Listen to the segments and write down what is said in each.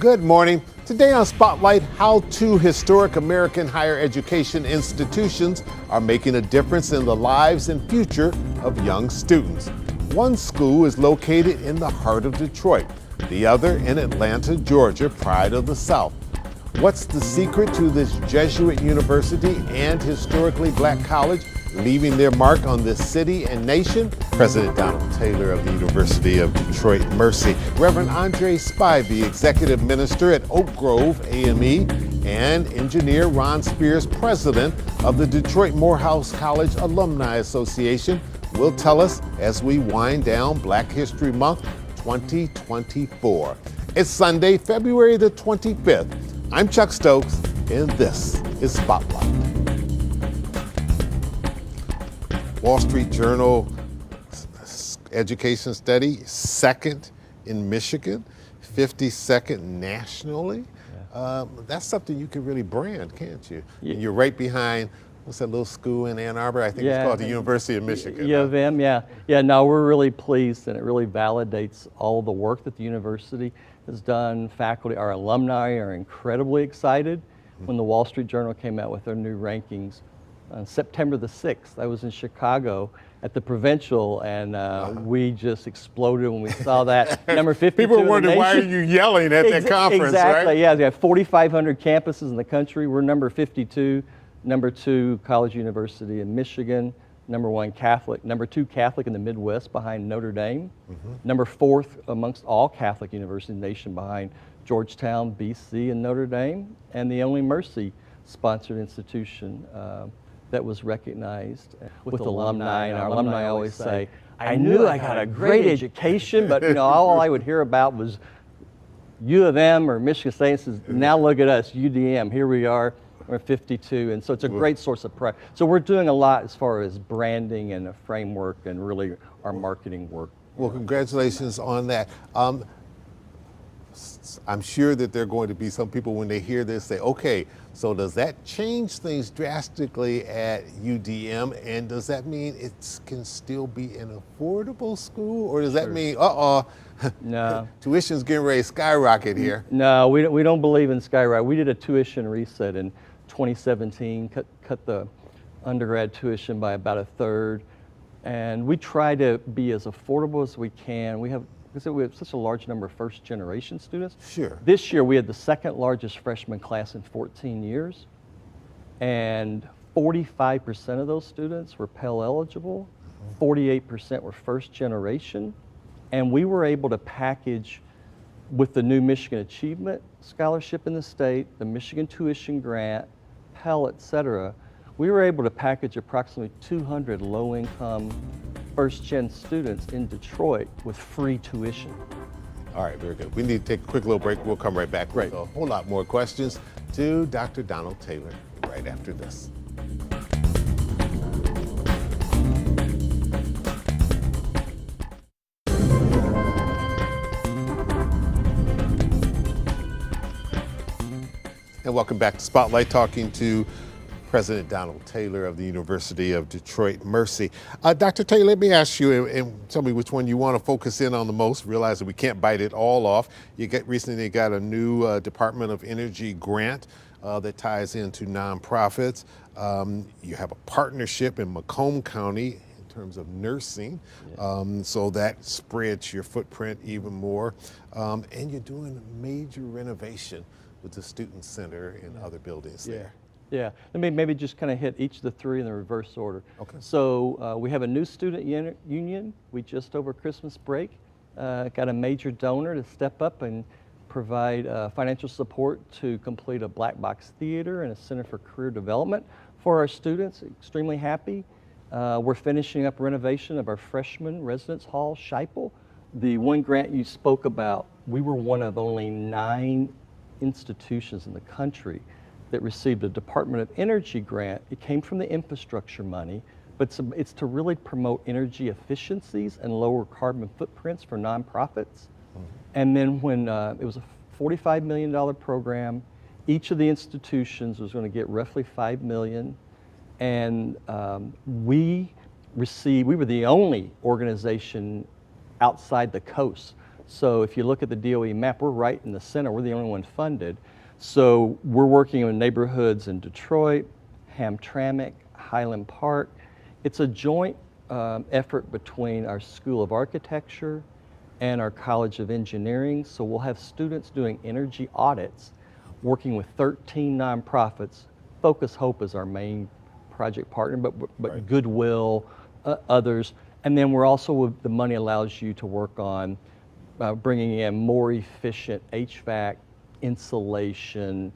Good morning. Today on Spotlight, how two historic American higher education institutions are making a difference in the lives and future of young students. One school is located in the heart of Detroit, the other in Atlanta, Georgia, pride of the South. What's the secret to this Jesuit university and historically black college leaving their mark on this city and nation? President Donald Taylor of the University of Detroit Mercy, Reverend André Spivey, Executive Minister at Oak Grove AME, and Engineer Ron Spears, President of the Detroit Morehouse College Alumni Association, will tell us as we wind down Black History Month 2024. It's Sunday, February the 25th. I'm Chuck Stokes, and this is Spotlight. Wall Street Journal education study, second in Michigan, 52nd nationally. Yeah. That's something you can really brand, can't you? Yeah. You're right behind, what's that little school in Ann Arbor? I think it's called the University of Michigan. U of M, yeah. Yeah, no, we're really pleased, and it really validates all the work that the university has done. Faculty, our alumni are incredibly excited when the Wall Street Journal came out with their new rankings on September the 6th. I was in Chicago at the Provincial, and we just exploded when we saw that. Number 52 People were wondering, why are you yelling at that conference, exactly, right? Yeah, they have 4,500 campuses in the country. We're number 52, number 2 College University in Michigan, number 1 Catholic, number 2 Catholic in the Midwest behind Notre Dame, number 4th amongst all Catholic universities in the nation behind Georgetown, BC, and Notre Dame, and the only Mercy-sponsored institution that was recognized with alumni. And our alumni always say, I knew I got a great education, but all I would hear about was U of M or Michigan State. Says, now look at us, UDM, here we are, we're 52, and so it's a great source of pride. So we're doing a lot as far as branding and a framework and really our marketing work. Well, congratulations on that. I'm sure that there are going to be some people when they hear this say, okay, so does that change things drastically at UDM, and does that mean it can still be an affordable school, or does that mean, no, tuition's getting ready to skyrocket here? No, we don't believe in skyrocket. We did a tuition reset in 2017, cut the undergrad tuition by about a third, and we try to be as affordable as we can. We have such a large number of first-generation students. Sure. This year we had the second largest freshman class in 14 years, and 45% of those students were Pell eligible, 48% were first generation, and we were able to package with the new Michigan Achievement Scholarship in the state, the Michigan Tuition Grant, Pell, et cetera. We were able to package approximately 200 low-income first-gen students in Detroit with free tuition. All right, very good. We need to take a quick little break. We'll come right back with a whole lot more questions to Dr. Donald Taylor right after this. And welcome back to Spotlight, talking to President Donald Taylor of the University of Detroit Mercy. Dr. Taylor, let me ask you and tell me which one you want to focus in on the most. Realize that we can't bite it all off. You recently got a new Department of Energy grant that ties into nonprofits. You have a partnership in Macomb County in terms of nursing, so that spreads your footprint even more. And you're doing a major renovation with the Student Center and other buildings there. Yeah, let me maybe just kind of hit each of the three in the reverse order. Okay. So we have a new student union. We just over Christmas break got a major donor to step up and provide financial support to complete a black box theater and a center for career development for our students. Extremely happy. We're finishing up renovation of our freshman residence hall, Scheipel. The one grant you spoke about, we were one of only 9 institutions in the country that received a Department of Energy grant. It came from the infrastructure money, but it's to really promote energy efficiencies and lower carbon footprints for nonprofits. And then when it was a $45 million program, each of the institutions was going to get roughly $5 million, and we were the only organization outside the coast So if you look at the DOE map, we're right in the center. We're the only one funded. So we're working in neighborhoods in Detroit, Hamtramck, Highland Park. It's a joint effort between our School of Architecture and our College of Engineering. So we'll have students doing energy audits, working with 13 nonprofits. Focus Hope is our main project partner, but Right. Goodwill, others. And then we're also, the money allows you to work on bringing in more efficient HVAC, insulation,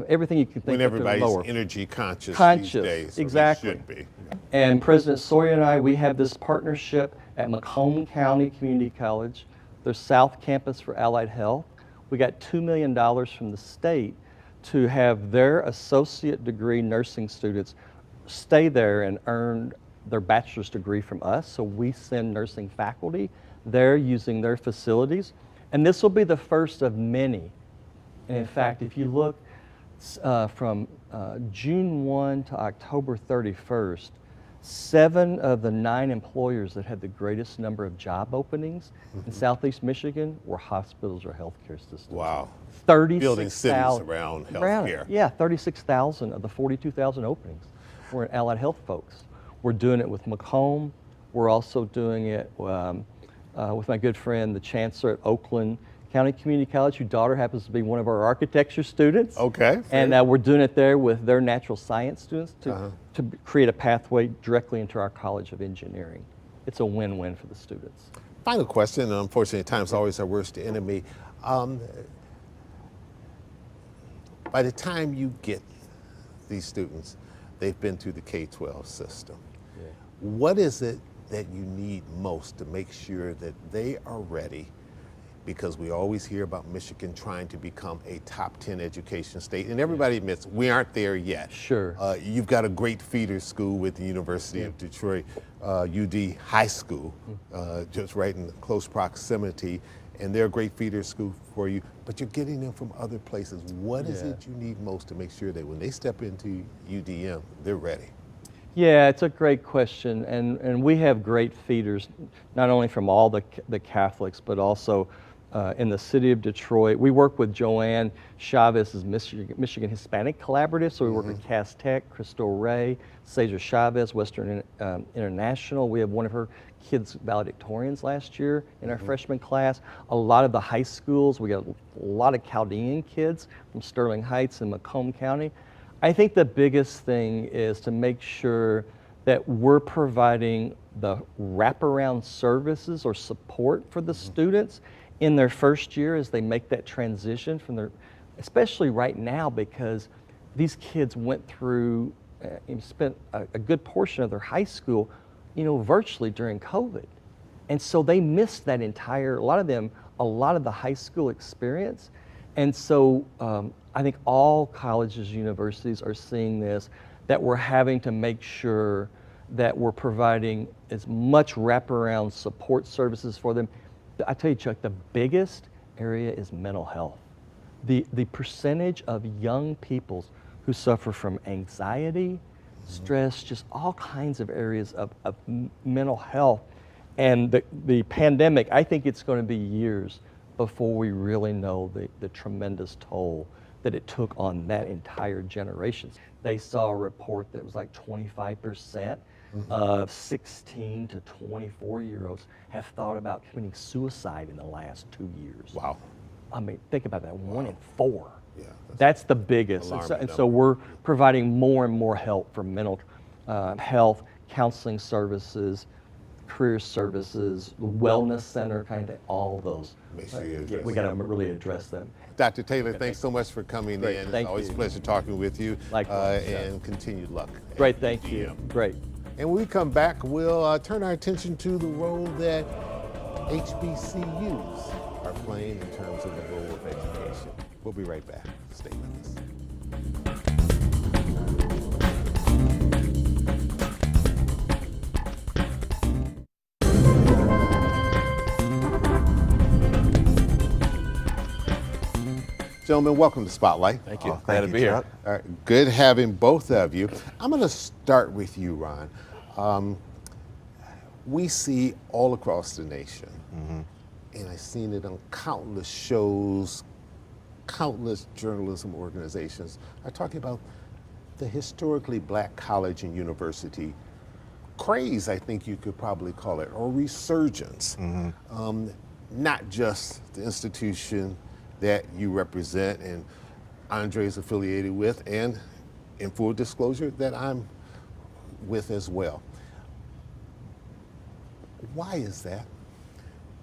everything you can think When of. everybody's energy conscious these days. or Exactly. they should be. And President Sawyer and I, we have this partnership at Macomb County Community College, their South Campus for Allied Health. We got $2 million from the state to have their associate degree nursing students stay there and earn their bachelor's degree from us. So we send nursing faculty there using their facilities. And this will be the first of many. And in fact, if you look from June 1 to October 31st, 7 of the 9 employers that had the greatest number of job openings in Southeast Michigan were hospitals or healthcare systems. Wow. 36,000. Building cities around healthcare. Yeah, 36,000 of the 42,000 openings were in allied health folks. We're doing it with Macomb. We're also doing it with my good friend, the chancellor at Oakland County Community College, whose daughter happens to be one of our architecture students. Okay. And we're doing it there with their natural science students to create a pathway directly into our College of Engineering. It's a win-win for the students. Final question, and unfortunately time's always our worst enemy. By the time you get these students, they've been through the K-12 system. Yeah. What is it that you need most to make sure that they are ready? Because we always hear about Michigan trying to become a top 10 education state, and everybody admits we aren't there yet. Sure. You've got a great feeder school with the University of Detroit, UD High School, just right in close proximity, and they're a great feeder school for you, but you're getting them from other places. What is it you need most to make sure that when they step into UDM, they're ready? Yeah, it's a great question, and we have great feeders, not only from all the Catholics, but also in the city of Detroit. We work with Joanne Chavez's Michigan Hispanic Collaborative, so we work with Cass Tech, Crystal Ray, Cesar Chavez, Western International. We have one of her kids valedictorians last year in our freshman class. A lot of the high schools, we got a lot of Chaldean kids from Sterling Heights and Macomb County. I think the biggest thing is to make sure that we're providing the wraparound services or support for the students in their first year as they make that transition from their, especially right now, because these kids went through and spent a good portion of their high school, virtually during COVID. And so they missed that entire, a lot of the high school experience. And so I think all colleges, universities are seeing this, that we're having to make sure that we're providing as much wraparound support services for them. I tell you, Chuck, the biggest area is mental health. The percentage of young people who suffer from anxiety, stress, just all kinds of areas of mental health. And the pandemic, I think it's going to be years before we really know the tremendous toll that it took on that entire generation. They saw a report that was like 25% of 16 to 24-year-olds have thought about committing suicide in the last 2 years. Wow. I mean, think about that, 1 in 4. Yeah, that's the biggest. And so we're providing more and more help for mental health, counseling services, career services, wellness center, kind of all those. Make sure you address we got to really address them. Dr. Taylor, thanks so much for coming in. Thank It's always you. a pleasure talking with you. Likewise. And continued luck. Great, thank you. Great. And when we come back, we'll turn our attention to the role that HBCUs are playing in terms of the role of education. We'll be right back. Stay with us. Gentlemen, welcome to Spotlight. Thank you. Glad to be here. All right, good having both of you. I'm going to start with you, Ron. We see all across the nation and I've seen it on countless shows, countless journalism organizations, are talking about the historically black college and university craze, I think you could probably call it, or resurgence. Not just the institution that you represent and André is affiliated with, and in full disclosure, that I'm with as well. Why is that?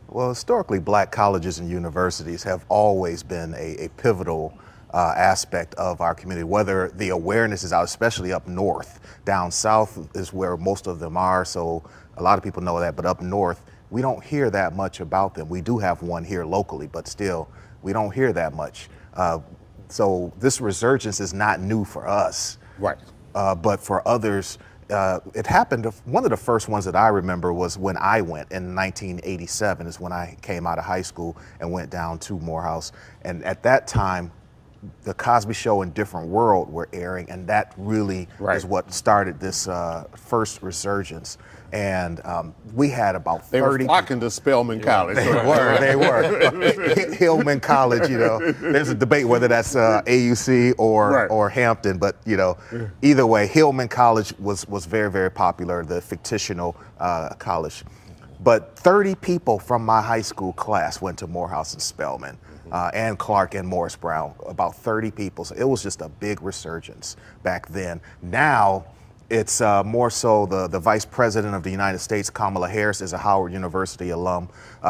Well, historically, black colleges and universities have always been a pivotal aspect of our community, whether the awareness is out, especially up north. Down south is where most of them are, so a lot of people know that, but up north, we don't hear that much about them. We do have one here locally, but still, we don't hear that much. So this resurgence is not new for us. Right. But for others, it happened, one of the first ones that I remember was when I went in 1987 is when I came out of high school and went down to Morehouse. And at that time, the Cosby Show and Different World were airing, and that really is what started this first resurgence. And we had about 30. They were flocking to Spelman College. They were. Hillman College, you know, there's a debate whether that's AUC or Hampton, but, you know, either way, Hillman College was very, very popular, the fictional college. But 30 people from my high school class went to Morehouse and Spelman. And Clark and Morris Brown, about 30 people. So it was just a big resurgence back then. Now, it's more so the Vice President of the United States, Kamala Harris, is a Howard University alum.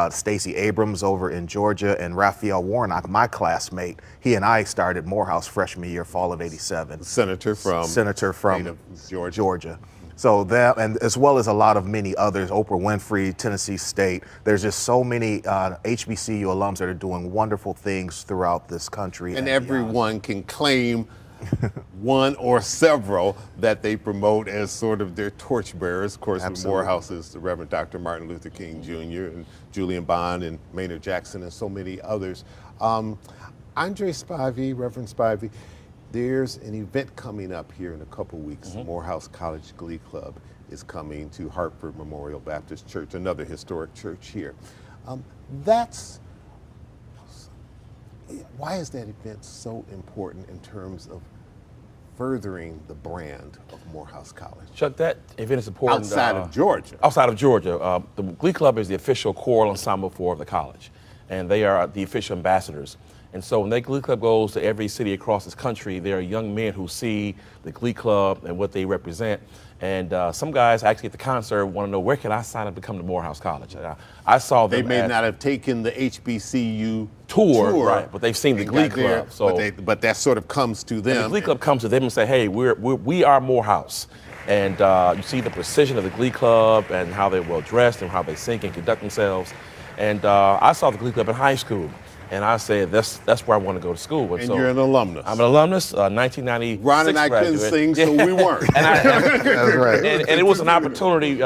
Stacey Abrams over in Georgia, and Raphael Warnock, my classmate, he and I started Morehouse freshman year, fall of '87. Senator from Georgia. So that, and as well as a lot of many others, Oprah Winfrey, Tennessee State. There's just so many HBCU alums that are doing wonderful things throughout this country. And everyone can claim one or several that they promote as sort of their torchbearers. Of course, in Morehouse is the Reverend Dr. Martin Luther King Jr. and Julian Bond and Maynard Jackson and so many others. André Spivey, Reverend Spivey, there's an event coming up here in a couple weeks. Morehouse College Glee Club is coming to Hartford Memorial Baptist Church, another historic church here. Why is that event so important in terms of furthering the brand of Morehouse College? Chuck, that event is important. Outside of Georgia. Outside of Georgia. The Glee Club is the official choral ensemble for the college, and they are the official ambassadors. And so when that Glee Club goes to every city across this country, there are young men who see the Glee Club and what they represent. And some guys actually at the concert want to know, where can I sign up to come to Morehouse College? I saw them. They may not have taken the HBCU tour, right? But they've seen the Glee Club. But that sort of comes to them. And the Glee Club comes to them and say, hey, we are Morehouse. And you see the precision of the Glee Club and how they're well dressed and how they sing and conduct themselves. And I saw the Glee Club in high school. And I said, that's where I want to go to school. And so you're an alumnus. I'm an alumnus, 1996 Ron and I couldn't sing, so we weren't. That's right. And it was an opportunity,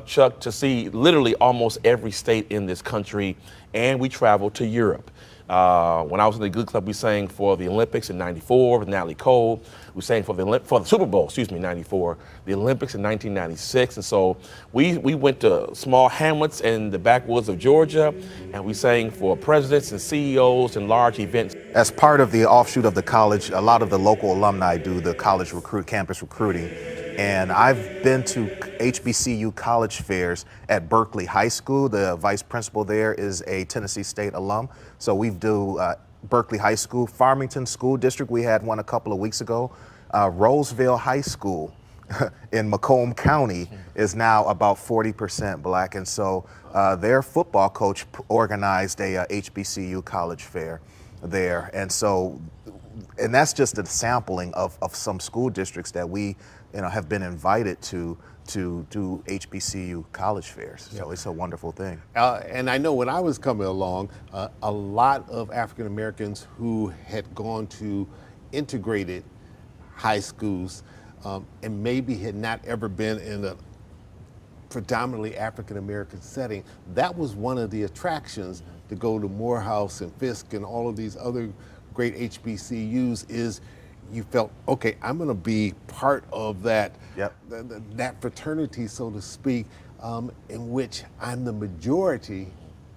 Chuck, to see literally almost every state in this country, and we traveled to Europe. When I was in the Glee Club, we sang for the Olympics in '94 with Natalie Cole. We sang for the Super Bowl, '94, the Olympics in 1996. And so we went to small hamlets in the backwoods of Georgia, and we sang for presidents and CEOs and large events. As part of the offshoot of the college, a lot of the local alumni do the college campus recruiting. And I've been to HBCU college fairs at Berkeley High School. The vice principal there is a Tennessee State alum. So we do Berkeley High School, Farmington School District. We had one a couple of weeks ago. Roseville High School in Macomb County is now about 40% black. And so their football coach organized a HBCU college fair there. And so, and that's just a sampling of some school districts that we have been invited to do HBCU college fairs. So it's a wonderful thing. And I know when I was coming along, a lot of African Americans who had gone to integrated high schools and maybe had not ever been in a predominantly African American setting, that was one of the attractions to go to Morehouse and Fisk and all of these other great HBCUs is you felt, okay, I'm going to be part of that, that fraternity, so to speak, in which I'm the majority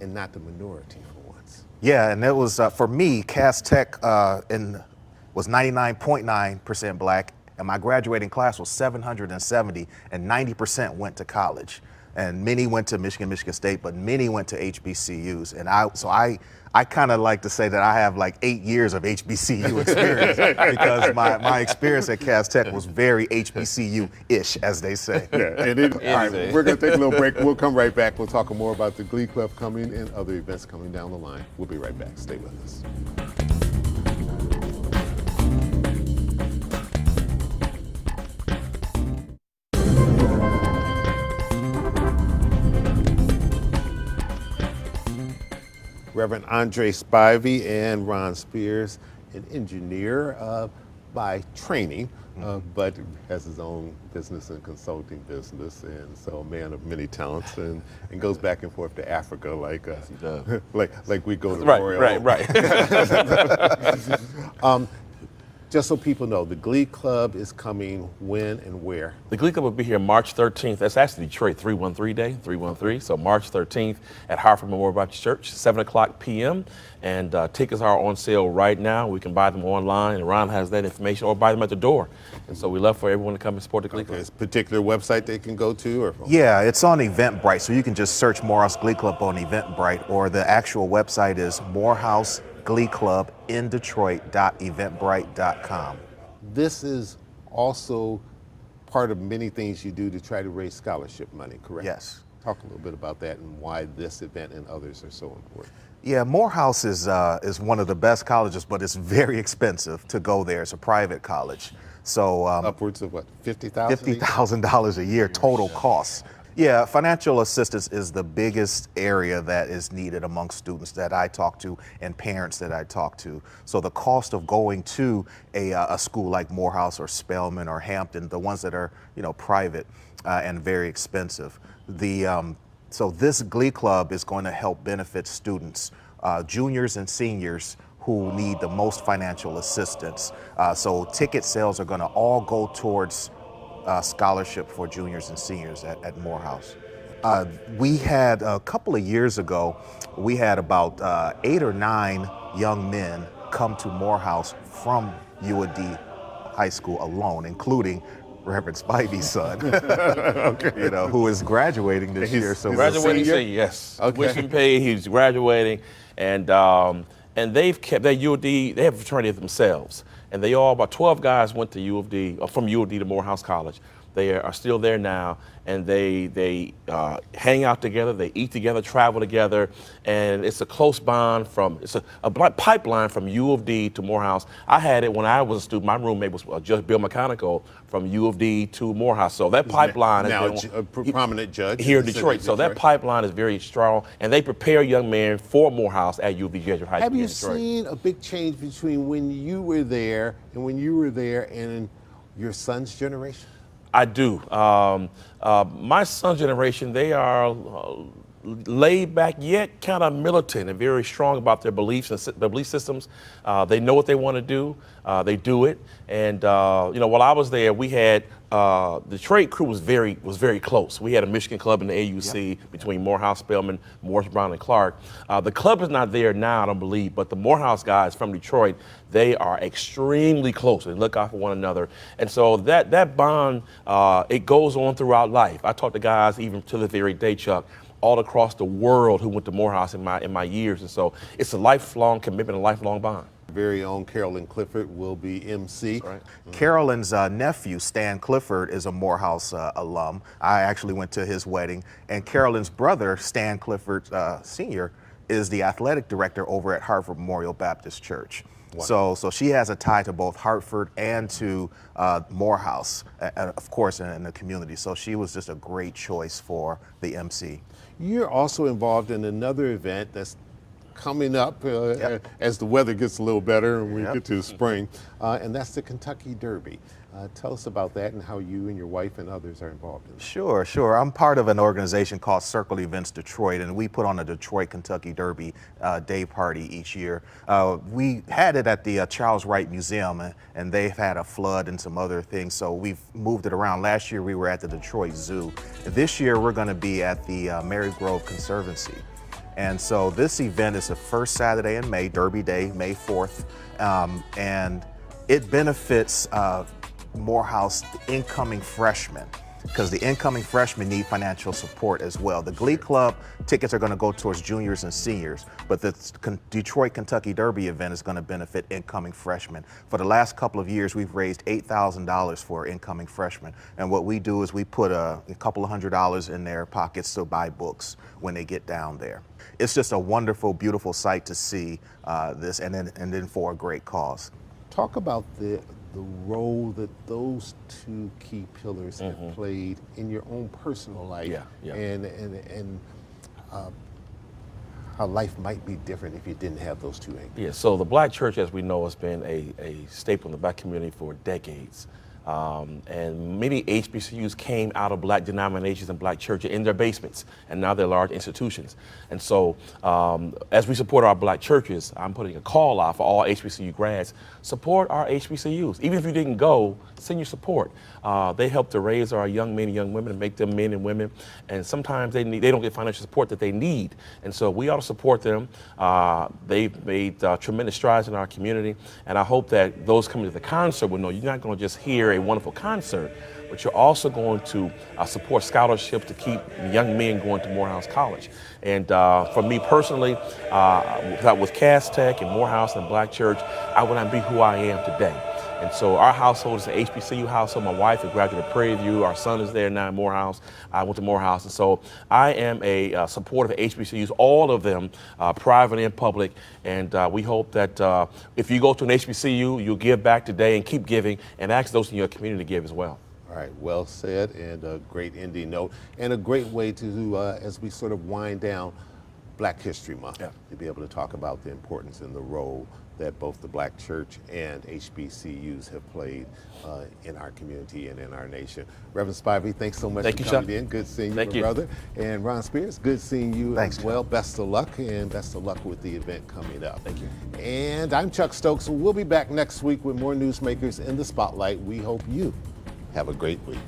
and not the minority for once. Yeah, and it was, for me, Cass Tech was 99.9% black, and my graduating class was 770, and 90% went to college. And many went to Michigan State, but many went to HBCUs. And I kind of like to say that I have like 8 years of HBCU experience because my experience at Cass Tech was very HBCU-ish, as they say. Yeah, all right, we're going to take a little break. We'll come right back. We'll talk more about the Glee Club coming and other events coming down the line. We'll be right back. Stay with us. Reverend André Spivey and Ron Spears, an engineer by training, but has his own business and consulting business, and so a man of many talents, and goes back and forth to Africa like we go to Morehouse. Right. Just so people know, the Glee Club is coming when and where? The Glee Club will be here March 13th. That's actually Detroit 313 Day, 313. So March 13th at Hartford Memorial Baptist Church, 7 o'clock p.m. And tickets are on sale right now. We can buy them online, and Ron has that information, or buy them at the door. And so we love for everyone to come and support the Glee Club. Is a particular website they can go to? Or? Yeah, it's on Eventbrite, so you can just search Morehouse Glee Club on Eventbrite, or the actual website is Morehouse Glee Club in Detroit.eventbrite.com. This is also part of many things you do to try to raise scholarship money, correct? Yes. Talk a little bit about that and why this event and others are so important. Yeah, Morehouse is one of the best colleges, but it's very expensive to go there. It's a private college. So upwards of what, $50,000? $50,000 a year total costs. Yeah, financial assistance is the biggest area that is needed among students that I talk to and parents that I talk to. So the cost of going to a school like Morehouse or Spelman or Hampton, the ones that are private and very expensive. So this Glee Club is going to help benefit students, juniors and seniors who need the most financial assistance. So ticket sales are going to all go towards scholarship for juniors and seniors at Morehouse. We had a couple of years ago, we had about 8 or 9 young men come to Morehouse from UD High School alone, including Reverend Spivey's son, okay. Who is graduating this year. So graduating senior, yes. Okay. Tuition paid, he's graduating, and they've kept their UD. They have a fraternity themselves. And they all, about 12 guys went to U of D, or from U of D to Morehouse College. They are still there now, and they hang out together, they eat together, travel together, and it's a close bond it's a pipeline from U of D to Morehouse. I had it when I was a student. My roommate was Judge Bill McConical from U of D to Morehouse. So that pipeline is a prominent judge here in Detroit. So that pipeline is very strong, and they prepare young men for Morehouse at U of D Jesuit High School in Detroit. Have you seen a big change between when you were there and your son's generation? I do. My son's generation, they are laid back yet kind of militant and very strong about their beliefs and their belief systems. They know what they want to do. They do it. And while I was there, we had the trade crew was very close. We had a Michigan club in the AUC between Morehouse, Spelman, Morris Brown, and Clark. The club is not there now, I don't believe, but the Morehouse guys from Detroit, they are extremely close. They look out for one another. And so that bond, it goes on throughout life. I talk to guys even to the very day, Chuck, all across the world who went to Morehouse in my years. And so it's a lifelong commitment, a lifelong bond. Very own Carolyn Clifford will be MC. That's right. Carolyn's nephew, Stan Clifford, is a Morehouse alum. I actually went to his wedding. And Carolyn's brother, Stan Clifford Sr., is the athletic director over at Hartford Memorial Baptist Church. Wow. So she has a tie to both Hartford and to Morehouse, of course, in the community. So she was just a great choice for the MC. You're also involved in another event that's coming up as the weather gets a little better and we get to spring, and that's the Kentucky Derby. Tell us about that and how you and your wife and others are involved in it. Sure. I'm part of an organization called Circle Events Detroit, and we put on a Detroit Kentucky Derby day party each year. We had it at the Charles Wright Museum, and they've had a flood and some other things, so we've moved it around. Last year we were at the Detroit Zoo. This year we're going to be at the Mary Grove Conservancy. And so this event is the first Saturday in May, Derby Day, May 4th, and it benefits Morehouse incoming freshmen, because the incoming freshmen need financial support as well. The Glee Club tickets are going to go towards juniors and seniors, but the Detroit Kentucky Derby event is going to benefit incoming freshmen. For the last couple of years, we've raised $8,000 for incoming freshmen, and what we do is we put a couple of $100s in their pockets to buy books when they get down there. It's just a wonderful, beautiful sight to see this, and then for a great cause. Talk about the role that those two key pillars have played in your own personal life, and how life might be different if you didn't have those two anchors. Yeah, so the Black church, as we know, has been a staple in the Black community for decades. And many HBCUs came out of Black denominations and Black churches in their basements, and now they're large institutions. And so as we support our Black churches, I'm putting a call out for all HBCU grads, support our HBCUs. Even if you didn't go, send your support. They help to raise our young men and young women and make them men and women, and sometimes they don't get financial support that they need. And so we ought to support them. They've made tremendous strides in our community, and I hope that those coming to the concert will know you're not going to just hear a wonderful concert, but you're also going to support scholarships to keep young men going to Morehouse College. And for me personally, with Cass Tech and Morehouse and Black Church, I would not be who I am today. And so our household is an HBCU household. My wife is graduated Prairie View. Our son is there now in Morehouse. I went to Morehouse. And so I am a supporter of HBCUs, all of them, private and public. And we hope that if you go to an HBCU, you'll give back today and keep giving, and ask those in your community to give as well. All right, well said, and a great ending note, and a great way to, as we sort of wind down Black History Month, to be able to talk about the importance and the role that both the Black church and HBCUs have played in our community and in our nation. Reverend Spivey, thanks so much for coming in. Good seeing you, brother. And Ron Spears, good seeing you as well. Best of luck, and best of luck with the event coming up. Thank you. And I'm Chuck Stokes. We'll be back next week with more newsmakers in the spotlight. We hope you have a great week.